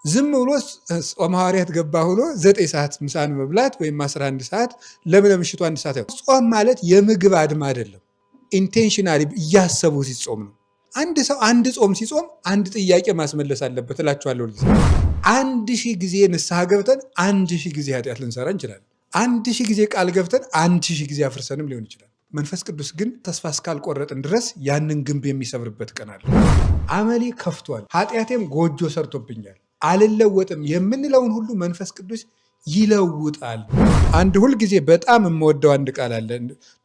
ዝም ብሎ ጾመ ሐዋርያት ገባ ብሎ 9 ሰዓት ምሳን መብላት ወይም 11 ሰዓት ለምሽቱ 1 ሰዓት። ጾም ማለት የምግብ አድማ አይደለም። ኢንቴንሽናሊ እያሰቡ ሲጾም ነው። አንድ ሰው አንድ ጾም ሲጾም አንድ ጥያቄ ማስመለስ አለበት እላችኋለሁ። 1000 ጊዜ ንስሐ ገብተን 1000 ጊዜ ኃጢአት ልንሰራ እንችላለን። 1000 ጊዜ ቃል ገብተን 1000 ጊዜ አፍርሰንም ሊሆን ይችላል። መንፈስ ቅዱስ ግን ተስፋ እስካልቆረጥን ድረስ ያንን ግንብ የሚሰብርበት ቀን አለ። አመሌ ከፍቷል፣ ኃጢአቴም ጎጆ ሰርቶብኛል፣ አልለወጥም የምንለውን ሁሉ መንፈስ ቅዱስ ይለውጣል። አንድ ሁል ጊዜ በጣም የምወደው አንድ ቃል አለ።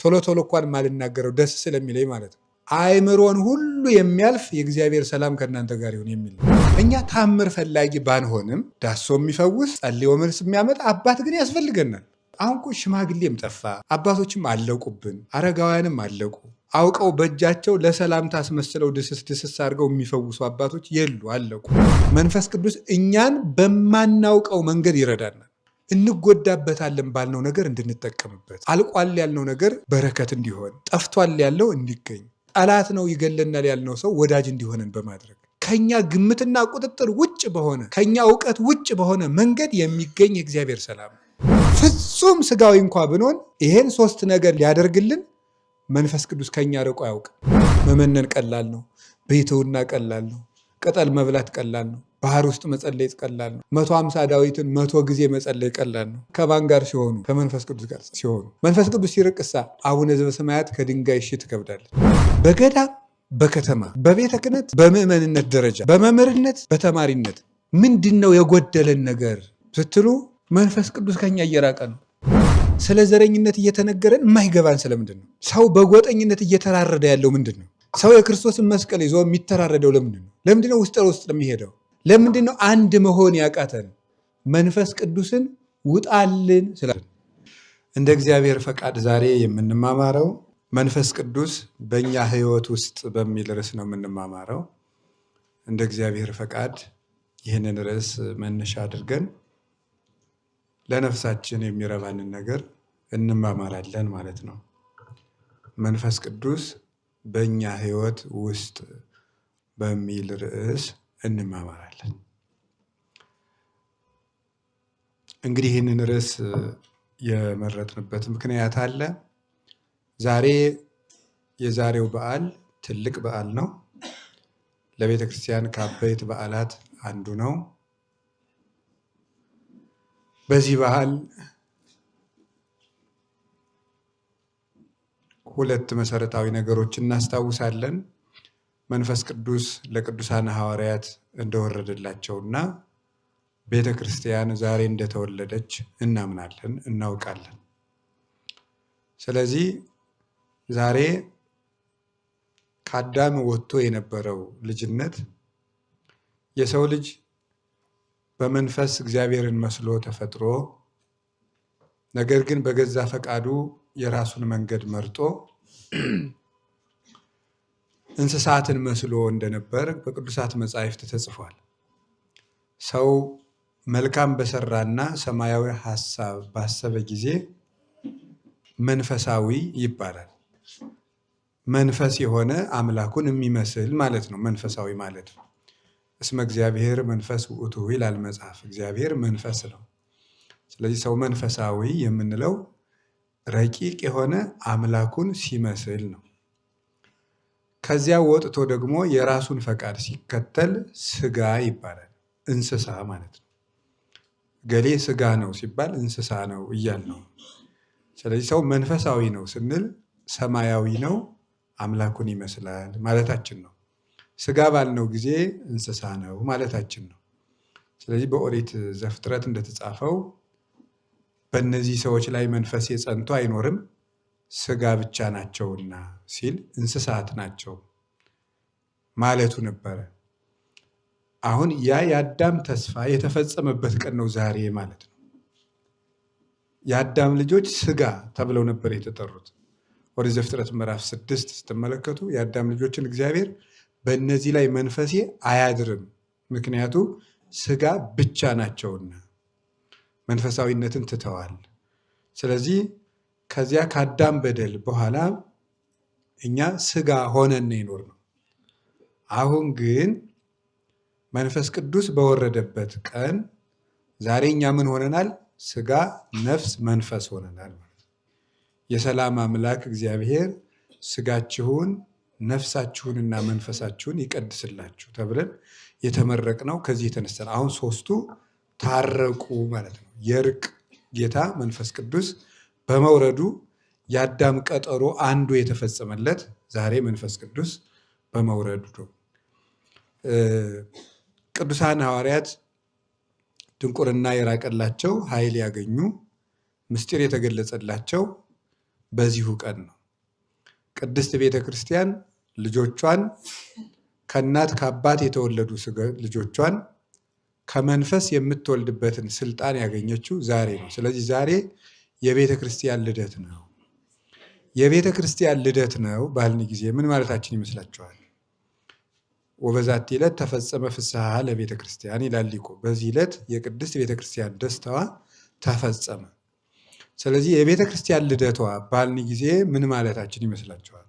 ቶሎ ቶሎ እንኳን ማልናገረው ደስ ስለሚለኝ ማለት ነው። አእምሮን ሁሉ የሚያልፍ የእግዚአብሔር ሰላም ከእናንተ ጋር ይሁን የሚል። እኛ ታምር ፈላጊ ባንሆንም ዳሶ የሚፈውስ ጸልዮ መልስ የሚያመጣ አባት ግን ያስፈልገናል። አሁን እኮ ሽማግሌም ጠፋ፣ አባቶችም አለቁብን፣ አረጋውያንም አለቁ። አውቀው በእጃቸው ለሰላምታ አስመስለው ድስስ አድርገው የሚፈውሱ አባቶች የሉ፣ አለቁ። መንፈስ ቅዱስ እኛን በማናውቀው መንገድ ይረዳናል። እንጎዳበታለን ባልነው ነገር እንድንጠቀምበት፣ አልቋል ያልነው ነገር በረከት እንዲሆን፣ ጠፍቷል ያለው እንዲገኝ፣ ጠላት ነው ይገለናል ያልነው ሰው ወዳጅ እንዲሆነን በማድረግ ከኛ ግምትና ቁጥጥር ውጭ በሆነ ከኛ እውቀት ውጭ በሆነ መንገድ የሚገኝ የእግዚአብሔር ሰላም ፍጹም ስጋዊ እንኳ ብንሆን ይሄን 3 ነገር ሊያደርግልን መንፈስ ቅዱስ ከኛ ርቆ አያውቅም። መመነን ቀላል ነው። ቤትውና ቀላል ነው። ቅጠል መብላት ቀላል ነው። ባህር ውስጥ መጸለይ ቀላል ነው። 150 ዳዊትን 100 ጊዜ መጸለይ ቀላል ነው። ከማን ጋር ሲሆኑ? ከመንፈስ ቅዱስ ጋር ሲሆኑ። መንፈስ ቅዱስ ሲርቅሳ አቡነ ዘበሰማያት ከድንጋይ እሺ ትከብዳለች። በገዳም በከተማ በቤተ ክህነት በምዕመንነት ደረጃ በመምህርነት በተማሪነት ምንድን ነው የጎደለን ነገር ስትሉ መንፈስ ቅዱስ ከኛ እየራቀ ነው። ስለ ዘረኝነት እየተነገረን የማይገባን ስለምንድን ነው? ሰው በጎጠኝነት እየተራረደ ያለው ምንድን ነው? ሰው የክርስቶስን መስቀል ይዞ የሚተራረደው ለምንድን ነው? ለምንድን ነው ውስጥ ለውስጥ የሚሄደው? ለምንድን ነው አንድ መሆን ያቃተን? መንፈስ ቅዱስን ውጣልን ስላለ። እንደ እግዚአብሔር ፈቃድ ዛሬ የምንማማረው መንፈስ ቅዱስ በእኛ ሕይወት ውስጥ በሚል ርዕስ ነው የምንማማረው። እንደ እግዚአብሔር ፈቃድ ይህንን ርዕስ መነሻ አድርገን ለነፍሳችን የሚረባንን ነገር እንማማራለን ማለት ነው። መንፈስ ቅዱስ በእኛ ሕይወት ውስጥ በሚል ርዕስ እንማማራለን። እንግዲህ ይህንን ርዕስ የመረጥንበት ምክንያት አለ። ዛሬ የዛሬው በዓል ትልቅ በዓል ነው። ለቤተ ክርስቲያን ከአበይት በዓላት አንዱ ነው። በዚህ በዓል 2 መሰረታዊ ነገሮች እናስታውሳለን። መንፈስ ቅዱስ ለቅዱሳን ሐዋርያት እንደወረደላቸውና ቤተ ክርስቲያን ዛሬ እንደተወለደች እናምናለን፣ እናውቃለን። ስለዚህ ዛሬ ከአዳም ወጥቶ የነበረው ልጅነት የሰው ልጅ በመንፈስ እግዚአብሔርን መስሎ ተፈጥሮ ነገር ግን በገዛ ፈቃዱ የራሱን መንገድ መርጦ እንስሳትን መስሎ እንደነበር በቅዱሳት መጻሕፍት ተጽፏል። ሰው መልካም በሰራና ሰማያዊ ሐሳብ ባሰበ ጊዜ መንፈሳዊ ይባላል። መንፈስ የሆነ አምላኩን የሚመስል ማለት ነው። መንፈሳዊ ማለት ነው። እስመ እግዚአብሔር መንፈስ ውእቱ ይላል መጽሐፍ። እግዚአብሔር መንፈስ ነው። ስለዚህ ሰው መንፈሳዊ የምንለው ረቂቅ የሆነ አምላኩን ሲመስል ነው። ከዚያ ወጥቶ ደግሞ የራሱን ፈቃድ ሲከተል ስጋ ይባላል። እንስሳ ማለት ነው። ገሌ ስጋ ነው ሲባል እንስሳ ነው እያል ነው። ስለዚህ ሰው መንፈሳዊ ነው ስንል ሰማያዊ ነው፣ አምላኩን ይመስላል ማለታችን ነው። ስጋ ባልነው ጊዜ እንስሳ ነው ማለታችን ነው። ስለዚህ በኦሪት ዘፍጥረት እንደተጻፈው በእነዚህ ሰዎች ላይ መንፈሴ ጸንቶ አይኖርም ስጋ ብቻ ናቸውና ሲል እንስሳት ናቸው ማለቱ ነበረ። አሁን ያ የአዳም ተስፋ የተፈጸመበት ቀን ነው ዛሬ ማለት ነው። የአዳም ልጆች ስጋ ተብለው ነበር የተጠሩት። ኦሪት ዘፍጥረት ምዕራፍ 6 ስትመለከቱ የአዳም ልጆችን እግዚአብሔር በእነዚህ ላይ መንፈሴ አያድርም፣ ምክንያቱ ስጋ ብቻ ናቸውና መንፈሳዊነትን ትተዋል። ስለዚህ ከዚያ ከአዳም በደል በኋላ እኛ ስጋ ሆነን ይኖር ነው። አሁን ግን መንፈስ ቅዱስ በወረደበት ቀን ዛሬ እኛ ምን ሆነናል? ስጋ፣ ነፍስ፣ መንፈስ ሆነናል። የሰላም አምላክ እግዚአብሔር ስጋችሁን ነፍሳችሁንና መንፈሳችሁን ይቀድስላችሁ ተብለን የተመረቅነው ከዚህ የተነሳ አሁን ሶስቱ ታረቁ ማለት ነው። የእርቅ ጌታ መንፈስ ቅዱስ በመውረዱ የአዳም ቀጠሮ አንዱ የተፈጸመለት ዛሬ መንፈስ ቅዱስ በመውረዱ ነው። ቅዱሳን ሐዋርያት ድንቁርና የራቀላቸው ኃይል ያገኙ ምስጢር የተገለጸላቸው በዚሁ ቀን ነው። ቅድስት ቤተ ክርስቲያን ልጆቿን ከእናት ከአባት የተወለዱ ልጆቿን ከመንፈስ የምትወልድበትን ስልጣን ያገኘችው ዛሬ ነው። ስለዚህ ዛሬ የቤተ ክርስቲያን ልደት ነው። የቤተ ክርስቲያን ልደት ነው ባልን ጊዜ ምን ማለታችን ይመስላችኋል? ወበዛቲ ዕለት ተፈጸመ ፍስሐ ለቤተ ክርስቲያን ይላል ሊቁ። በዚህ ዕለት የቅድስት ቤተ ክርስቲያን ደስታዋ ተፈጸመ። ስለዚህ የቤተ ክርስቲያን ልደቷ ባልን ጊዜ ምን ማለታችን ይመስላችኋል?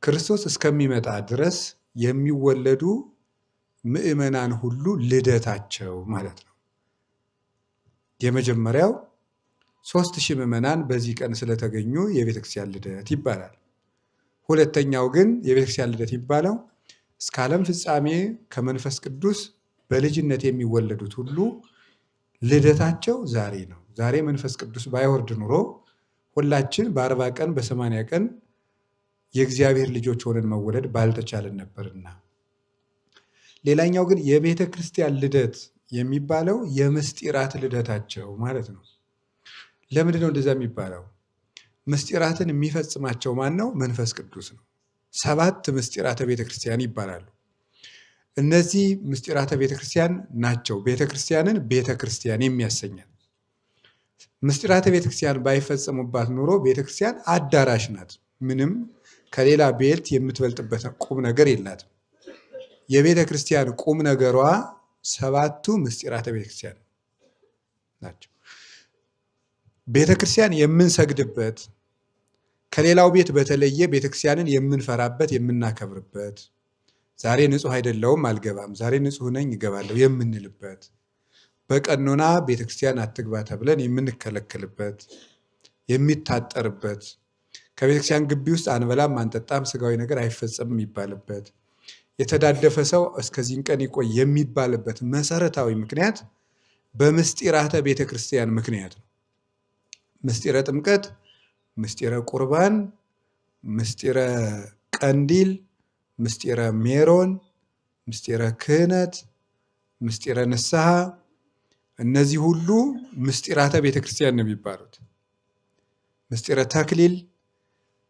ክርስቶስ እስከሚመጣ ድረስ የሚወለዱ ምዕመናን ሁሉ ልደታቸው ማለት ነው። የመጀመሪያው 3000 ምዕመናን በዚህ ቀን ስለተገኙ የቤተክርስቲያን ልደት ይባላል። ሁለተኛው ግን የቤተክርስቲያን ልደት የሚባለው እስከ ዓለም ፍጻሜ ከመንፈስ ቅዱስ በልጅነት የሚወለዱት ሁሉ ልደታቸው ዛሬ ነው። ዛሬ መንፈስ ቅዱስ ባይወርድ ኑሮ ሁላችን በ40 ቀን በ80 ቀን የእግዚአብሔር ልጆች ሆነን መወለድ ባልተቻለን ነበርና። ሌላኛው ግን የቤተ ክርስቲያን ልደት የሚባለው የምስጢራት ልደታቸው ማለት ነው። ለምንድን ነው እንደዛ የሚባለው? ምስጢራትን የሚፈጽማቸው ማን ነው? መንፈስ ቅዱስ ነው። 7 ምስጢራተ ቤተ ክርስቲያን ይባላሉ። እነዚህ ምስጢራተ ቤተ ክርስቲያን ናቸው ቤተ ክርስቲያንን ቤተ ክርስቲያን የሚያሰኛል። ምስጢራተ ቤተ ክርስቲያን ባይፈጸሙባት ኑሮ ቤተ ክርስቲያን አዳራሽ ናት። ምንም ከሌላ ቤት የምትበልጥበት ቁም ነገር የላትም። የቤተ ክርስቲያን ቁም ነገሯ 7ቱ ምስጢራተ ቤተ ክርስቲያን ናቸው። ቤተ ክርስቲያን የምንሰግድበት፣ ከሌላው ቤት በተለየ ቤተ ክርስቲያንን የምንፈራበት የምናከብርበት፣ ዛሬ ንጹሕ አይደለሁም አልገባም፣ ዛሬ ንጹሕ ነኝ እገባለሁ የምንልበት፣ በቀኖና ቤተ ክርስቲያን አትግባ ተብለን የምንከለከልበት፣ የሚታጠርበት፣ ከቤተ ክርስቲያን ግቢ ውስጥ አንበላም አንጠጣም ስጋዊ ነገር አይፈጸምም የሚባልበት፣ የተዳደፈ ሰው እስከዚህን ቀን ይቆይ የሚባልበት መሰረታዊ ምክንያት በምስጢራተ ቤተ ክርስቲያን ምክንያት ነው። ምስጢረ ጥምቀት፣ ምስጢረ ቁርባን፣ ምስጢረ ቀንዲል፣ ምስጢረ ሜሮን፣ ምስጢረ ክህነት፣ ምስጢረ ንስሐ፣ እነዚህ ሁሉ ምስጢራተ ቤተ ክርስቲያን ነው የሚባሉት። ምስጢረ ተክሊል፣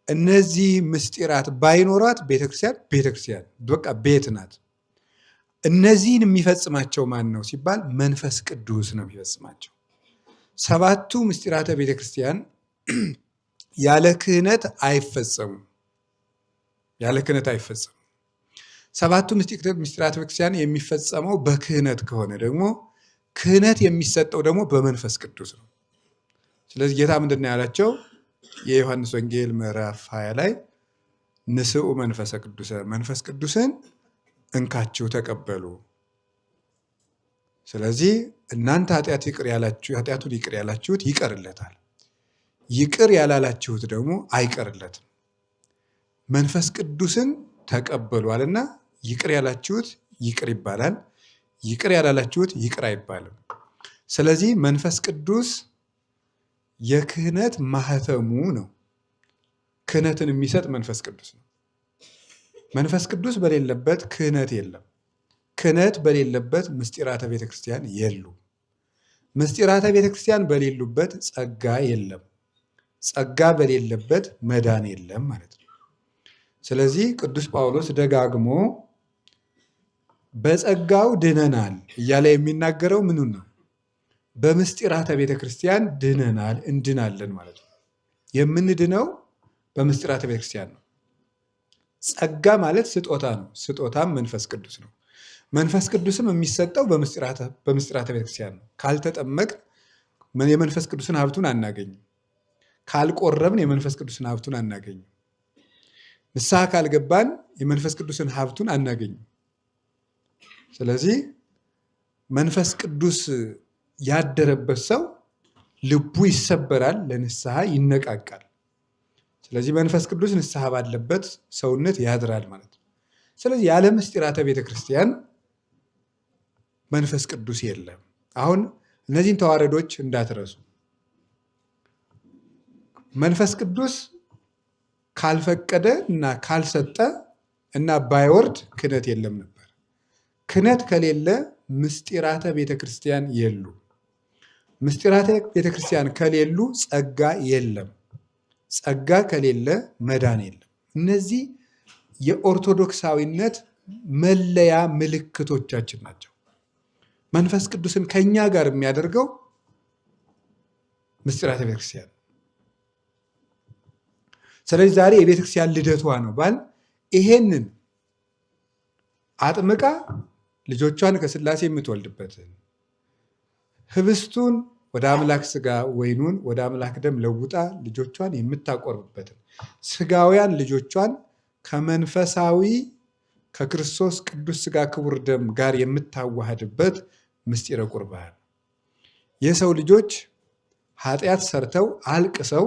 እነዚህ ምስጢራት ባይኖሯት ቤተክርስቲያን በቃ ቤት ናት። እነዚህን የሚፈጽማቸው ማን ነው ሲባል መንፈስ ቅዱስ ነው የሚፈጽማቸው። 7ቱ ምስጢራተ ቤተክርስቲያን ያለ ክህነት አይፈጸሙም። ያለ ክህነት አይፈጸሙም። 7ቱ ምስጢራተ ቤተክርስቲያን የሚፈጸመው በክህነት ከሆነ ደግሞ ክህነት የሚሰጠው ደግሞ በመንፈስ ቅዱስ ነው። ስለዚህ ጌታ ምንድን ነው ያላቸው? የዮሐንስ ወንጌል ምዕራፍ 20 ላይ ንስኡ መንፈሰ ቅዱሰ፣ መንፈስ ቅዱስን እንካችሁ ተቀበሉ። ስለዚህ እናንተ ኃጢአቱን ይቅር ያላችሁት ይቀርለታል፣ ይቅር ያላላችሁት ደግሞ አይቀርለትም። መንፈስ ቅዱስን ተቀበሉ አለና ይቅር ያላችሁት ይቅር ይባላል፣ ይቅር ያላላችሁት ይቅር አይባልም። ስለዚህ መንፈስ ቅዱስ የክህነት ማህተሙ ነው። ክህነትን የሚሰጥ መንፈስ ቅዱስ ነው። መንፈስ ቅዱስ በሌለበት ክህነት የለም። ክህነት በሌለበት ምስጢራተ ቤተክርስቲያን የሉም። ምስጢራተ ቤተክርስቲያን በሌሉበት ጸጋ የለም። ጸጋ በሌለበት መዳን የለም ማለት ነው። ስለዚህ ቅዱስ ጳውሎስ ደጋግሞ በጸጋው ድነናል እያለ የሚናገረው ምኑን ነው? በምስጢራተ ቤተክርስቲያን ድነናል፣ እንድናለን ማለት ነው። የምንድነው በምስጢራተ ቤተክርስቲያን ነው። ጸጋ ማለት ስጦታ ነው። ስጦታም መንፈስ ቅዱስ ነው። መንፈስ ቅዱስም የሚሰጠው በምስጢራተ ቤተክርስቲያን ነው። ካልተጠመቅን የመንፈስ ቅዱስን ሀብቱን አናገኝም። ካልቆረብን የመንፈስ ቅዱስን ሀብቱን አናገኝም። ንስሐ ካልገባን የመንፈስ ቅዱስን ሀብቱን አናገኝም። ስለዚህ መንፈስ ቅዱስ ያደረበት ሰው ልቡ ይሰበራል፣ ለንስሐ ይነቃቃል። ስለዚህ መንፈስ ቅዱስ ንስሐ ባለበት ሰውነት ያድራል ማለት ነው። ስለዚህ ያለ ምስጢራተ ቤተክርስቲያን መንፈስ ቅዱስ የለም። አሁን እነዚህን ተዋረዶች እንዳትረሱ። መንፈስ ቅዱስ ካልፈቀደ እና ካልሰጠ እና ባይወርድ ክህነት የለም ነበር። ክህነት ከሌለ ምስጢራተ ቤተክርስቲያን የሉ። ምስጢራተ ቤተክርስቲያን ከሌሉ ጸጋ የለም። ጸጋ ከሌለ መዳን የለም። እነዚህ የኦርቶዶክሳዊነት መለያ ምልክቶቻችን ናቸው። መንፈስ ቅዱስን ከኛ ጋር የሚያደርገው ምስጢራተ ቤተክርስቲያን። ስለዚህ ዛሬ የቤተክርስቲያን ልደቷ ነው ባል ይሄንን አጥምቃ ልጆቿን ከስላሴ የምትወልድበትን ህብስቱን ወደ አምላክ ስጋ ወይኑን ወደ አምላክ ደም ለውጣ ልጆቿን የምታቆርብበትን ስጋውያን ልጆቿን ከመንፈሳዊ ከክርስቶስ ቅዱስ ስጋ ክቡር ደም ጋር የምታዋህድበት ምስጢረ ቁርባን። የሰው ልጆች ኃጢአት ሰርተው አልቅሰው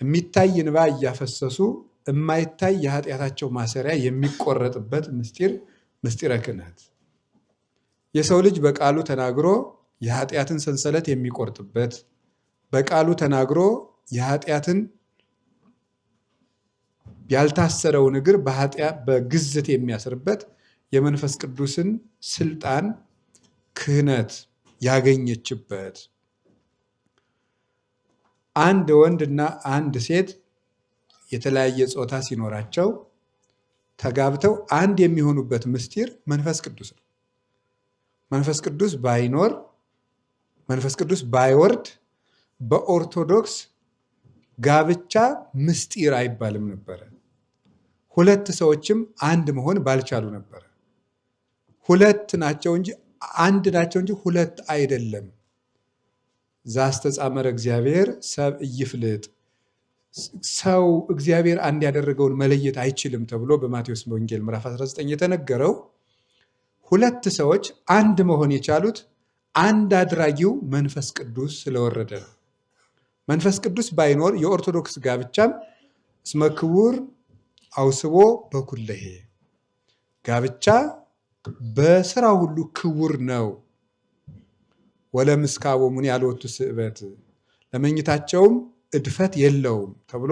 የሚታይ እንባ እያፈሰሱ የማይታይ የኃጢአታቸው ማሰሪያ የሚቆረጥበት ምስጢረ ክህነት። የሰው ልጅ በቃሉ ተናግሮ የኃጢአትን ሰንሰለት የሚቆርጥበት፣ በቃሉ ተናግሮ የኃጢአትን ያልታሰረውን እግር በግዝት የሚያስርበት የመንፈስ ቅዱስን ስልጣን ክህነት ያገኘችበት። አንድ ወንድና አንድ ሴት የተለያየ ጾታ ሲኖራቸው ተጋብተው አንድ የሚሆኑበት ምስጢር መንፈስ ቅዱስ ነው። መንፈስ ቅዱስ ባይኖር፣ መንፈስ ቅዱስ ባይወርድ በኦርቶዶክስ ጋብቻ ምስጢር አይባልም ነበረ። ሁለት ሰዎችም አንድ መሆን ባልቻሉ ነበረ። ሁለት ናቸው እንጂ አንድ ናቸው እንጂ ሁለት አይደለም። ዛስተጻመረ እግዚአብሔር ሰብ ኢይፍልጥ፣ ሰው እግዚአብሔር አንድ ያደረገውን መለየት አይችልም ተብሎ በማቴዎስ ወንጌል ምዕራፍ 19 የተነገረው ሁለት ሰዎች አንድ መሆን የቻሉት አንድ አድራጊው መንፈስ ቅዱስ ስለወረደ ነው። መንፈስ ቅዱስ ባይኖር የኦርቶዶክስ ጋብቻም እስመ ክቡር አውስቦ በኩለሄ፣ ጋብቻ በስራ ሁሉ ክቡር ነው። ወለምስካቦሙኒ ያልወቱ ስዕበት፣ ለመኝታቸውም እድፈት የለውም ተብሎ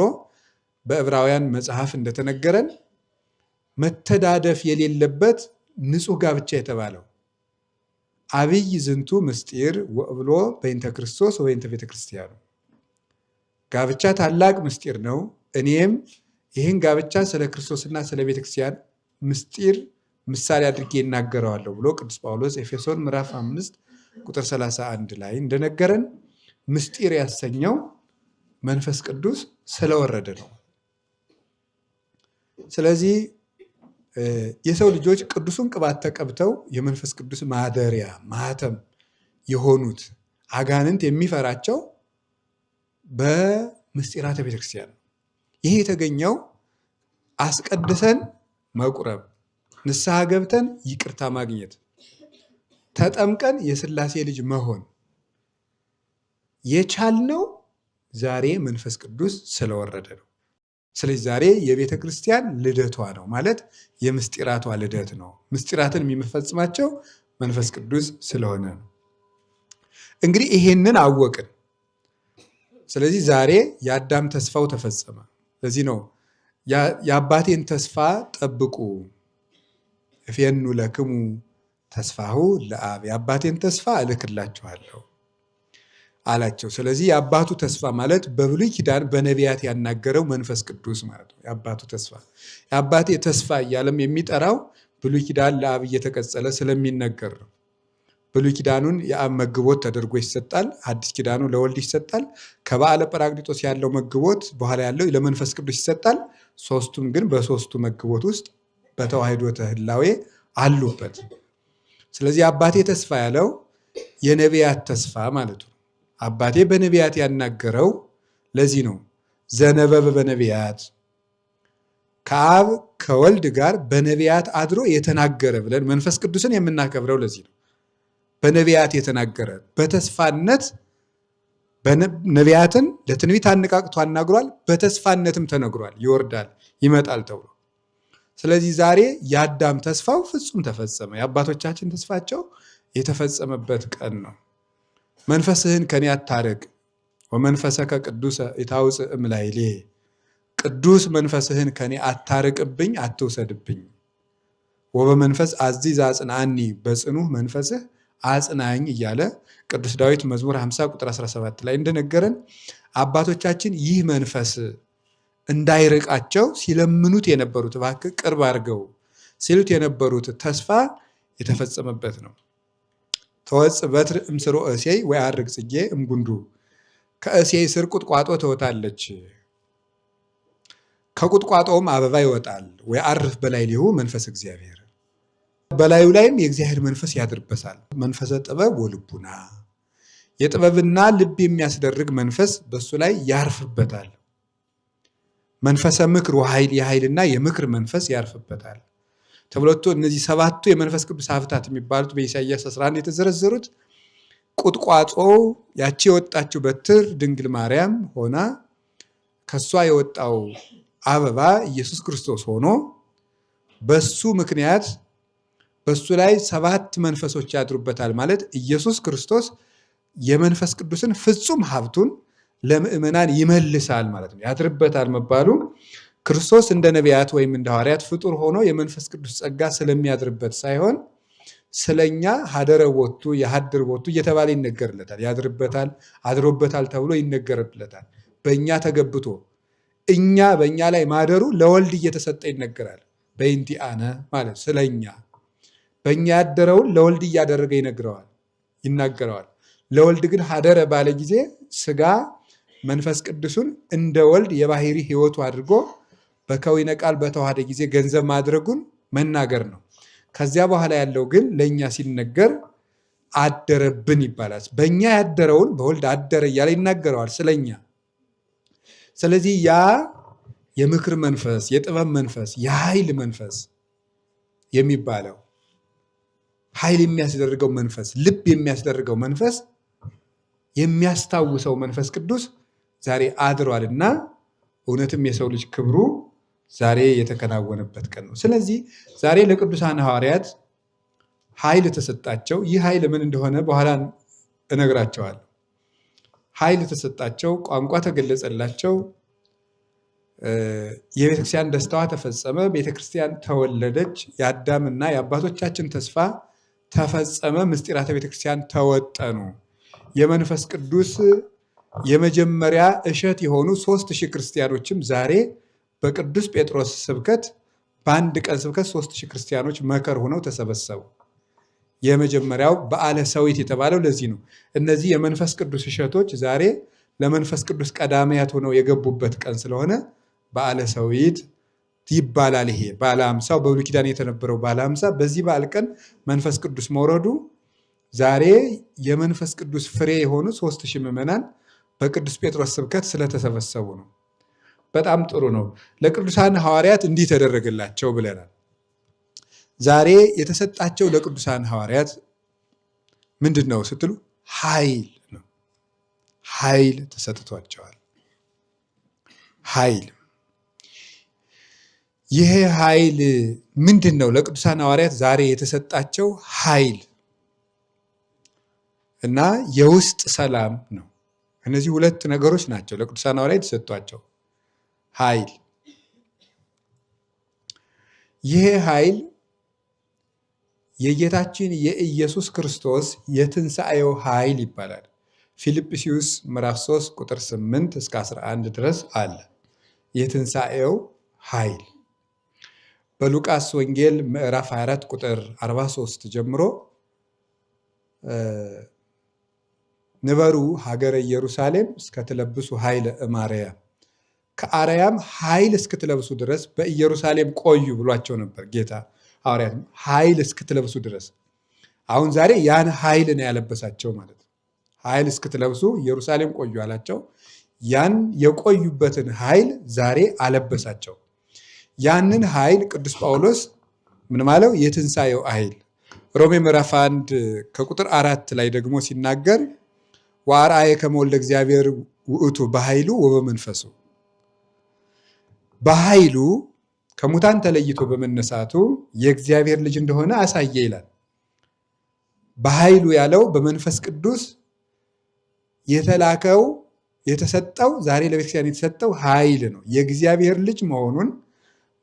በዕብራውያን መጽሐፍ እንደተነገረን መተዳደፍ የሌለበት ንጹሕ ጋብቻ የተባለው አብይ ዝንቱ ምስጢር ወእብሎ በእንተ ክርስቶስ ወበእንተ ቤተ ክርስቲያኑ። ጋብቻ ታላቅ ምስጢር ነው። እኔም ይህን ጋብቻ ስለ ክርስቶስና ስለ ቤተ ክርስቲያን ምስጢር ምሳሌ አድርጌ እናገረዋለሁ ብሎ ቅዱስ ጳውሎስ ኤፌሶን ምዕራፍ 5 ቁጥር 31 ላይ እንደነገረን ምስጢር ያሰኘው መንፈስ ቅዱስ ስለወረደ ነው። ስለዚህ የሰው ልጆች ቅዱሱን ቅባት ተቀብተው የመንፈስ ቅዱስ ማደሪያ ማህተም የሆኑት አጋንንት የሚፈራቸው በምስጢራተ ቤተክርስቲያን ነው። ይሄ የተገኘው አስቀድሰን መቁረብ፣ ንስሐ ገብተን ይቅርታ ማግኘት፣ ተጠምቀን የሥላሴ ልጅ መሆን የቻልነው ዛሬ መንፈስ ቅዱስ ስለወረደ ነው። ስለዚህ ዛሬ የቤተ ክርስቲያን ልደቷ ነው ማለት የምስጢራቷ ልደት ነው። ምስጢራትን የሚፈጽማቸው መንፈስ ቅዱስ ስለሆነ ነው። እንግዲህ ይሄንን አወቅን። ስለዚህ ዛሬ የአዳም ተስፋው ተፈጸመ። ለዚህ ነው የአባቴን ተስፋ ጠብቁ፣ እፌኑ ለክሙ ተስፋሁ ለአብ፣ የአባቴን ተስፋ እልክላችኋለሁ አላቸው። ስለዚህ የአባቱ ተስፋ ማለት በብሉይ ኪዳን በነቢያት ያናገረው መንፈስ ቅዱስ ማለት ነው። የአባቱ ተስፋ የአባቴ ተስፋ እያለም የሚጠራው ብሉይ ኪዳን ለአብ እየተቀጸለ ስለሚነገር ነው። ብሉይ ኪዳኑን የአብ መግቦት ተደርጎ ይሰጣል። አዲስ ኪዳኑ ለወልድ ይሰጣል። ከበዓለ ጰራቅሊጦስ ያለው መግቦት በኋላ ያለው ለመንፈስ ቅዱስ ይሰጣል። ሶስቱም ግን በሶስቱ መግቦት ውስጥ በተዋሕዶተ ኅላዌ አሉበት። ስለዚህ አባቴ ተስፋ ያለው የነቢያት ተስፋ ማለት ነው። አባቴ በነቢያት ያናገረው ለዚህ ነው። ዘነበበ በነቢያት ከአብ ከወልድ ጋር በነቢያት አድሮ የተናገረ ብለን መንፈስ ቅዱስን የምናከብረው ለዚህ ነው። በነቢያት የተናገረ በተስፋነት ነቢያትን ለትንቢት አነቃቅቶ አናግሯል። በተስፋነትም ተነግሯል፣ ይወርዳል ይመጣል ተብሎ። ስለዚህ ዛሬ የአዳም ተስፋው ፍጹም ተፈጸመ። የአባቶቻችን ተስፋቸው የተፈጸመበት ቀን ነው። መንፈስህን ከኔ አታርቅ ወመንፈሰከ ቅዱሰ ኢታውፅእ እምላይሌ፣ ቅዱስ መንፈስህን ከኔ አታርቅብኝ አትውሰድብኝ። ወበመንፈስ አዚዝ አጽንዓኒ፣ በጽኑዕ መንፈስህ አጽናኝ እያለ ቅዱስ ዳዊት መዝሙር 50 ቁጥር 17 ላይ እንደነገረን አባቶቻችን ይህ መንፈስ እንዳይርቃቸው ሲለምኑት የነበሩት እባክህ ቅርብ አድርገው ሲሉት የነበሩት ተስፋ የተፈጸመበት ነው። ተወጽእ በትር እምስሮ እሴይ ወያርግ ጽጌ እምጉንዱ፣ ከእሴይ ስር ቁጥቋጦ ትወጣለች፣ ከቁጥቋጦውም አበባ ይወጣል። ወያርፍ በላዕሌሁ መንፈስ እግዚአብሔር፣ በላዩ ላይም የእግዚአብሔር መንፈስ ያድርበታል። መንፈሰ ጥበብ ወልቡና፣ የጥበብና ልብ የሚያስደርግ መንፈስ በሱ ላይ ያርፍበታል። መንፈሰ ምክር ወኃይል፣ የኃይልና የምክር መንፈስ ያርፍበታል ተብሎቶ እነዚህ ሰባቱ የመንፈስ ቅዱስ ሀብታት የሚባሉት በኢሳይያስ 11 የተዘረዘሩት ቁጥቋጦ ያቺ የወጣችው በትር ድንግል ማርያም ሆና ከሷ የወጣው አበባ ኢየሱስ ክርስቶስ ሆኖ በሱ ምክንያት በሱ ላይ 7 መንፈሶች ያድሩበታል ማለት ኢየሱስ ክርስቶስ የመንፈስ ቅዱስን ፍጹም ሀብቱን ለምእመናን ይመልሳል ማለት ነው። ያድርበታል መባሉ ክርስቶስ እንደ ነቢያት ወይም እንደ ሐዋርያት ፍጡር ሆኖ የመንፈስ ቅዱስ ጸጋ ስለሚያድርበት ሳይሆን ስለኛ ሀደረ ቦቱ የሀድር ቦቱ እየተባለ ይነገርለታል። ያድርበታል፣ አድሮበታል ተብሎ ይነገርለታል። በእኛ ተገብቶ እኛ በእኛ ላይ ማደሩ ለወልድ እየተሰጠ ይነገራል። በእንቲአነ ማለት ስለኛ በእኛ ያደረውን ለወልድ እያደረገ ይናገረዋል። ለወልድ ግን ሀደረ ባለ ጊዜ ስጋ መንፈስ ቅዱሱን እንደ ወልድ የባህሪ ሕይወቱ አድርጎ በከዊነ ቃል በተዋሃደ ጊዜ ገንዘብ ማድረጉን መናገር ነው። ከዚያ በኋላ ያለው ግን ለእኛ ሲነገር አደረብን ይባላል። በእኛ ያደረውን በወልድ አደረ እያለ ይናገረዋል ስለኛ። ስለዚህ ያ የምክር መንፈስ፣ የጥበብ መንፈስ፣ የኃይል መንፈስ የሚባለው ኃይል የሚያስደርገው መንፈስ፣ ልብ የሚያስደርገው መንፈስ፣ የሚያስታውሰው መንፈስ ቅዱስ ዛሬ አድሯልና እውነትም የሰው ልጅ ክብሩ ዛሬ የተከናወነበት ቀን ነው። ስለዚህ ዛሬ ለቅዱሳን ሐዋርያት ኃይል ተሰጣቸው። ይህ ኃይል ምን እንደሆነ በኋላ እነግራቸዋለሁ። ኃይል ተሰጣቸው፣ ቋንቋ ተገለጸላቸው፣ የቤተክርስቲያን ደስታዋ ተፈጸመ፣ ቤተክርስቲያን ተወለደች፣ የአዳምና የአባቶቻችን ተስፋ ተፈጸመ፣ ምስጢራተ ቤተክርስቲያን ተወጠኑ። የመንፈስ ቅዱስ የመጀመሪያ እሸት የሆኑ 3000 ክርስቲያኖችም ዛሬ በቅዱስ ጴጥሮስ ስብከት በአንድ ቀን ስብከት 3000 ክርስቲያኖች መከር ሆነው ተሰበሰቡ። የመጀመሪያው በዓለ ሰዊት የተባለው ለዚህ ነው። እነዚህ የመንፈስ ቅዱስ እሸቶች ዛሬ ለመንፈስ ቅዱስ ቀዳማያት ሆነው የገቡበት ቀን ስለሆነ በዓለ ሰዊት ይባላል። ይሄ በዓለ ሃምሳው በብሉይ ኪዳን የተነበረው በዓለ ሃምሳ በዚህ በዓል ቀን መንፈስ ቅዱስ መውረዱ ዛሬ የመንፈስ ቅዱስ ፍሬ የሆኑ 3000 ምዕመናን በቅዱስ ጴጥሮስ ስብከት ስለተሰበሰቡ ነው። በጣም ጥሩ ነው። ለቅዱሳን ሐዋርያት እንዲህ ተደረገላቸው ብለናል። ዛሬ የተሰጣቸው ለቅዱሳን ሐዋርያት ምንድን ነው ስትሉ ኃይል ነው። ኃይል ተሰጥቷቸዋል። ኃይል ይሄ ኃይል ምንድን ነው? ለቅዱሳን ሐዋርያት ዛሬ የተሰጣቸው ኃይል እና የውስጥ ሰላም ነው። እነዚህ 2 ነገሮች ናቸው ለቅዱሳን ሐዋርያት የተሰጧቸው ኃይል። ይሄ ኃይል የጌታችን የኢየሱስ ክርስቶስ የትንሣኤው ኃይል ይባላል። ፊልጵስዩስ ምዕራፍ 3 ቁጥር 8 እስከ 11 ድረስ አለ የትንሣኤው ኃይል። በሉቃስ ወንጌል ምዕራፍ 24 ቁጥር 43 ጀምሮ ንበሩ ሀገረ ኢየሩሳሌም እስከትለብሱ ኃይለ እማርያም፣ ከአርያም ኃይል እስክትለብሱ ድረስ በኢየሩሳሌም ቆዩ ብሏቸው ነበር ጌታ ሐዋርያት ኃይል እስክትለብሱ ድረስ። አሁን ዛሬ ያን ኃይል ነው ያለበሳቸው ማለት ነው። ኃይል እስክትለብሱ ኢየሩሳሌም ቆዩ አላቸው። ያን የቆዩበትን ኃይል ዛሬ አለበሳቸው። ያንን ኃይል ቅዱስ ጳውሎስ ምን ማለው? የትንሣኤው ኃይል ሮሜ ምዕራፍ 1 ከቁጥር 4 ላይ ደግሞ ሲናገር ወአርአየ ከመ ወልደ እግዚአብሔር ውእቱ በኃይሉ ወበመንፈሱ፣ በኃይሉ ከሙታን ተለይቶ በመነሳቱ የእግዚአብሔር ልጅ እንደሆነ አሳየ ይላል። በኃይሉ ያለው በመንፈስ ቅዱስ የተላከው የተሰጠው ዛሬ ለቤተክርስቲያን የተሰጠው ኃይል ነው። የእግዚአብሔር ልጅ መሆኑን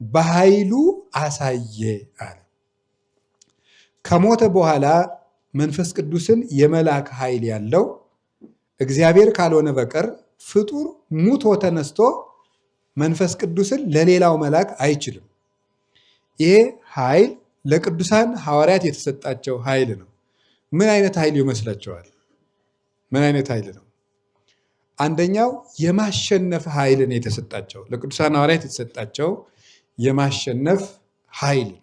በኃይሉ አሳየ አለ። ከሞተ በኋላ መንፈስ ቅዱስን የመላክ ኃይል ያለው እግዚአብሔር ካልሆነ በቀር ፍጡር ሙቶ ተነስቶ መንፈስ ቅዱስን ለሌላው መላክ አይችልም። ይሄ ኃይል ለቅዱሳን ሐዋርያት የተሰጣቸው ኃይል ነው። ምን አይነት ኃይል ይመስላችኋል? ምን አይነት ኃይል ነው? አንደኛው የማሸነፍ ኃይል ነው የተሰጣቸው። ለቅዱሳን ሐዋርያት የተሰጣቸው የማሸነፍ ኃይል ነው።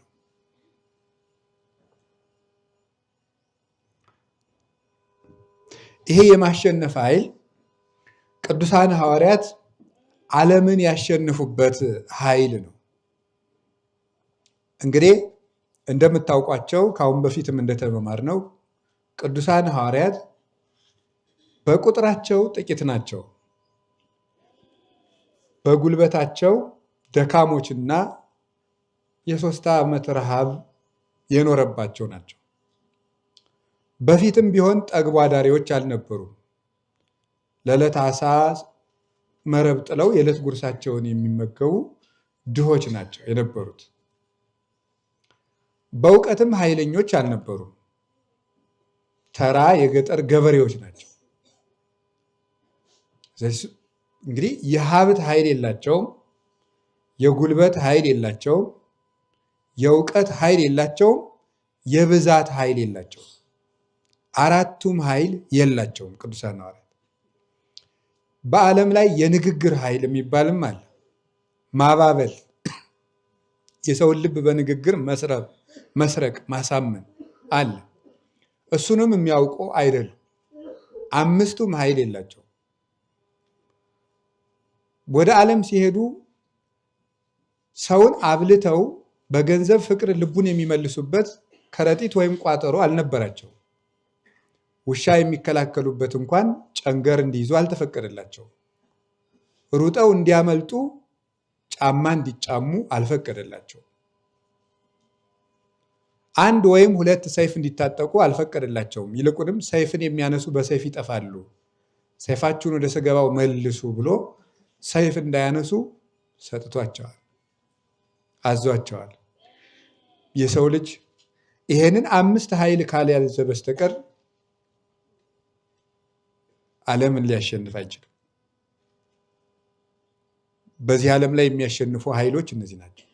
ይሄ የማሸነፍ ኃይል ቅዱሳን ሐዋርያት ዓለምን ያሸንፉበት ኃይል ነው። እንግዲህ እንደምታውቋቸው ከአሁን በፊትም እንደተመማርነው ቅዱሳን ሐዋርያት በቁጥራቸው ጥቂት ናቸው። በጉልበታቸው ደካሞችና የ3 ዓመት ረሃብ የኖረባቸው ናቸው። በፊትም ቢሆን ጠግቦ አዳሪዎች አልነበሩም። ለዕለት ዓሣ መረብ ጥለው የዕለት ጉርሳቸውን የሚመገቡ ድሆች ናቸው የነበሩት። በእውቀትም ኃይለኞች አልነበሩም። ተራ የገጠር ገበሬዎች ናቸው። እንግዲህ የሀብት ኃይል የላቸውም፣ የጉልበት ኃይል የላቸውም፣ የእውቀት ኃይል የላቸውም፣ የብዛት ኃይል የላቸውም። አራቱም ኃይል የላቸውም ቅዱሳን ሐዋርያት። በዓለም ላይ የንግግር ኃይል የሚባልም አለ። ማባበል፣ የሰውን ልብ በንግግር መስረቅ፣ ማሳመን አለ። እሱንም የሚያውቁ አይደሉም። አምስቱም ኃይል የላቸው። ወደ ዓለም ሲሄዱ ሰውን አብልተው በገንዘብ ፍቅር ልቡን የሚመልሱበት ከረጢት ወይም ቋጠሮ አልነበራቸው። ውሻ የሚከላከሉበት እንኳን ጨንገር እንዲይዙ አልተፈቀደላቸው። ሩጠው እንዲያመልጡ ጫማ እንዲጫሙ አልፈቀደላቸው። አንድ ወይም 2 ሰይፍ እንዲታጠቁ አልፈቀደላቸውም። ይልቁንም ሰይፍን የሚያነሱ በሰይፍ ይጠፋሉ፣ ሰይፋችሁን ወደ ሰገባው መልሱ ብሎ ሰይፍ እንዳያነሱ ሰጥቷቸዋል፣ አዟቸዋል። የሰው ልጅ ይሄንን 5 ኃይል ካልያዘ በስተቀር ዓለምን ሊያሸንፍ አይችልም። በዚህ ዓለም ላይ የሚያሸንፉ ኃይሎች እነዚህ ናቸው።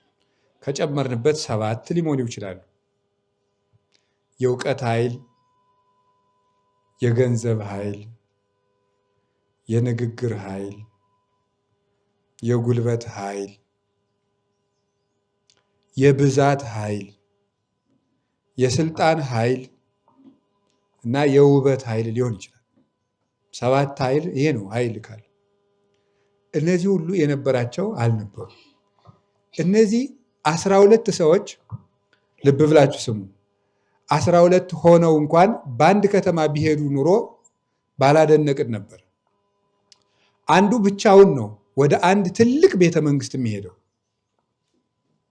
ከጨመርንበት 7 ሊሞሉ ይችላሉ። የእውቀት ኃይል፣ የገንዘብ ኃይል፣ የንግግር ኃይል፣ የጉልበት ኃይል፣ የብዛት ኃይል፣ የስልጣን ኃይል እና የውበት ኃይል ሊሆን ይችላል። 7 ኃይል ይሄ ነው ኃይል ካለ። እነዚህ ሁሉ የነበራቸው አልነበሩ። እነዚህ 12 ሰዎች ልብ ብላችሁ ስሙ። 12 ሆነው እንኳን በአንድ ከተማ ቢሄዱ ኑሮ ባላደነቅን ነበር። አንዱ ብቻውን ነው ወደ አንድ ትልቅ ቤተ መንግስት የሚሄደው።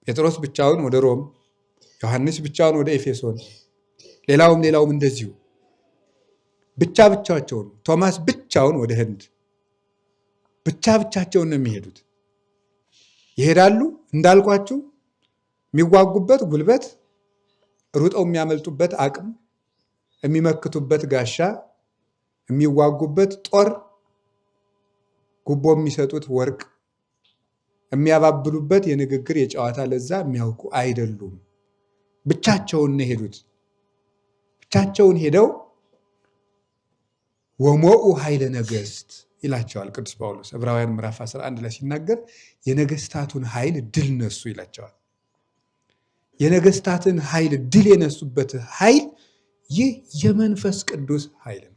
ጴጥሮስ ብቻውን ወደ ሮም፣ ዮሐንስ ብቻውን ወደ ኤፌሶን፣ ሌላውም እንደዚሁ ብቻቸውን፣ ቶማስ ብቻውን ወደ ህንድ፣ ብቻቸውን ነው የሚሄዱት። ይሄዳሉ እንዳልኳችሁ የሚዋጉበት ጉልበት፣ ሩጠው የሚያመልጡበት አቅም፣ የሚመክቱበት ጋሻ፣ የሚዋጉበት ጦር፣ ጉቦ የሚሰጡት ወርቅ፣ የሚያባብሉበት የንግግር የጨዋታ ለዛ የሚያውቁ አይደሉም። ብቻቸውን ነው ሄዱት። ብቻቸውን ሄደው ወሞኡ ኃይለ ነገሥት ይላቸዋል ቅዱስ ጳውሎስ ዕብራውያን ምዕራፍ 11 ላይ ሲናገር የነገስታቱን ኃይል ድል ነሱ ይላቸዋል። የነገስታትን ኃይል ድል የነሱበት ኃይል ይህ የመንፈስ ቅዱስ ኃይል ነው።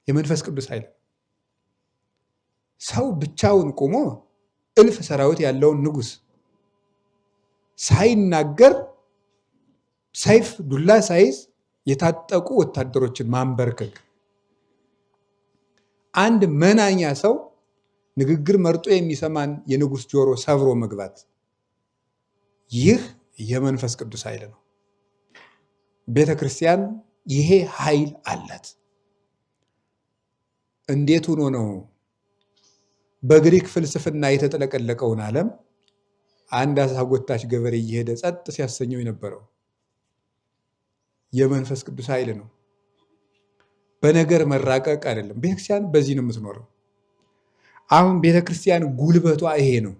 የመንፈስ ቅዱስ ኃይል ነው። ሰው ብቻውን ቆሞ እልፍ ሰራዊት ያለውን ንጉስ ሳይናገር ሰይፍ ዱላ ሳይዝ የታጠቁ ወታደሮችን ማንበርከክ፣ አንድ መናኛ ሰው ንግግር መርጦ የሚሰማን የንጉሥ ጆሮ ሰብሮ መግባት፣ ይህ የመንፈስ ቅዱስ ኃይል ነው። ቤተ ክርስቲያን ይሄ ኃይል አላት። እንዴት ሆኖ ነው በግሪክ ፍልስፍና የተጠለቀለቀውን ዓለም አንድ አሳ ጎታች ገበሬ እየሄደ ጸጥ ሲያሰኘው የነበረው? የመንፈስ ቅዱስ ኃይል ነው። በነገር መራቀቅ አይደለም። ቤተክርስቲያን በዚህ ነው የምትኖረው። አሁን ቤተክርስቲያን ጉልበቷ ይሄ ነው።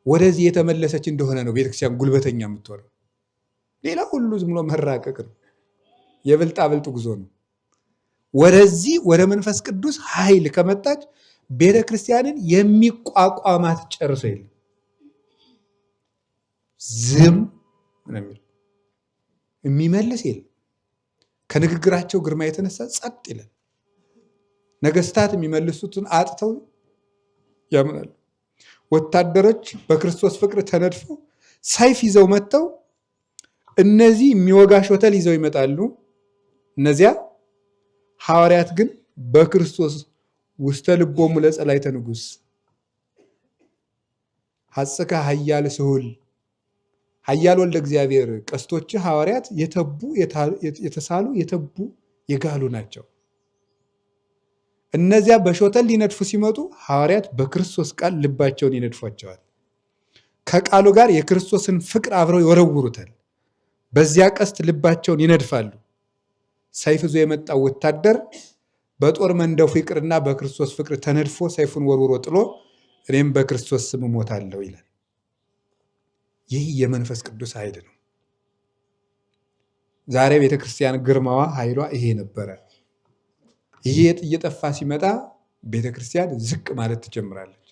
ወደዚህ የተመለሰች እንደሆነ ነው ቤተክርስቲያን ጉልበተኛ የምትሆነው። ሌላ ሁሉ ዝም ብሎ መራቀቅ ነው፣ የብልጣብልጥ ጉዞ ነው። ወደዚህ ወደ መንፈስ ቅዱስ ኃይል ከመጣች ቤተክርስቲያንን የሚቋቋማት ጨርሶ የለም። ዝም ነው የሚል የሚመልስ የለም። ከንግግራቸው ግርማ የተነሳ ጸጥ ይላል። ነገስታት የሚመልሱትን አጥተው ያምናሉ። ወታደሮች በክርስቶስ ፍቅር ተነድፈው ሰይፍ ይዘው መጥተው እነዚህ የሚወጋ ሾተል ይዘው ይመጣሉ። እነዚያ ሐዋርያት ግን በክርስቶስ ውስተ ልቦሙ ለጸላይተ ንጉሥ ሐጽከ ኃያል ስሁል ኃያል ወልደ እግዚአብሔር ቀስቶች ሐዋርያት የተቡ የተሳሉ የተቡ የጋሉ ናቸው። እነዚያ በሾተል ሊነድፉ ሲመጡ ሐዋርያት በክርስቶስ ቃል ልባቸውን ይነድፏቸዋል። ከቃሉ ጋር የክርስቶስን ፍቅር አብረው ይወረውሩታል። በዚያ ቀስት ልባቸውን ይነድፋሉ። ሰይፍ ይዞ የመጣው ወታደር በጦር መንደፉ ይቅርና በክርስቶስ ፍቅር ተነድፎ ሰይፉን ወርውሮ ጥሎ እኔም በክርስቶስ ስም እሞታለሁ ይላል። ይህ የመንፈስ ቅዱስ ኃይል ነው። ዛሬ ቤተክርስቲያን ግርማዋ ኃይሏ ይሄ ነበረ። ይሄ እየጠፋ ሲመጣ ቤተክርስቲያን ዝቅ ማለት ትጀምራለች።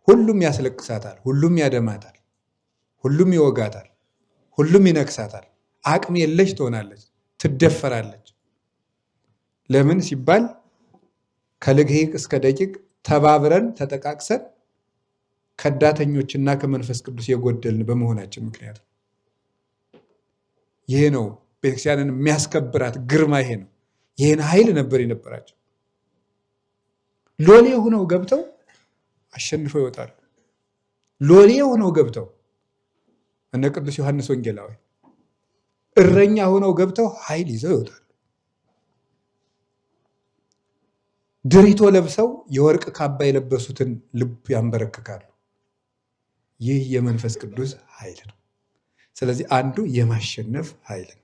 ሁሉም ያስለቅሳታል፣ ሁሉም ያደማታል፣ ሁሉም ይወጋታል፣ ሁሉም ይነክሳታል። አቅም የለሽ ትሆናለች፣ ትደፈራለች። ለምን ሲባል ከልግሂቅ እስከ ደቂቅ ተባብረን ተጠቃቅሰን ከዳተኞችና ከመንፈስ ቅዱስ የጎደልን በመሆናችን ምክንያት ይሄ ነው ቤተክርስቲያንን የሚያስከብራት ግርማ። ይሄ ነው። ይህን ኃይል ነበር የነበራቸው። ሎሌ ሆነው ገብተው አሸንፈው ይወጣሉ። ሎሌ ሆነው ገብተው እነ ቅዱስ ዮሐንስ ወንጌላዊ እረኛ ሆነው ገብተው ኃይል ይዘው ይወጣሉ። ድሪቶ ለብሰው የወርቅ ካባ የለበሱትን ልብ ያንበረክካሉ። ይህ የመንፈስ ቅዱስ ኃይል ነው። ስለዚህ አንዱ የማሸነፍ ኃይል ነው።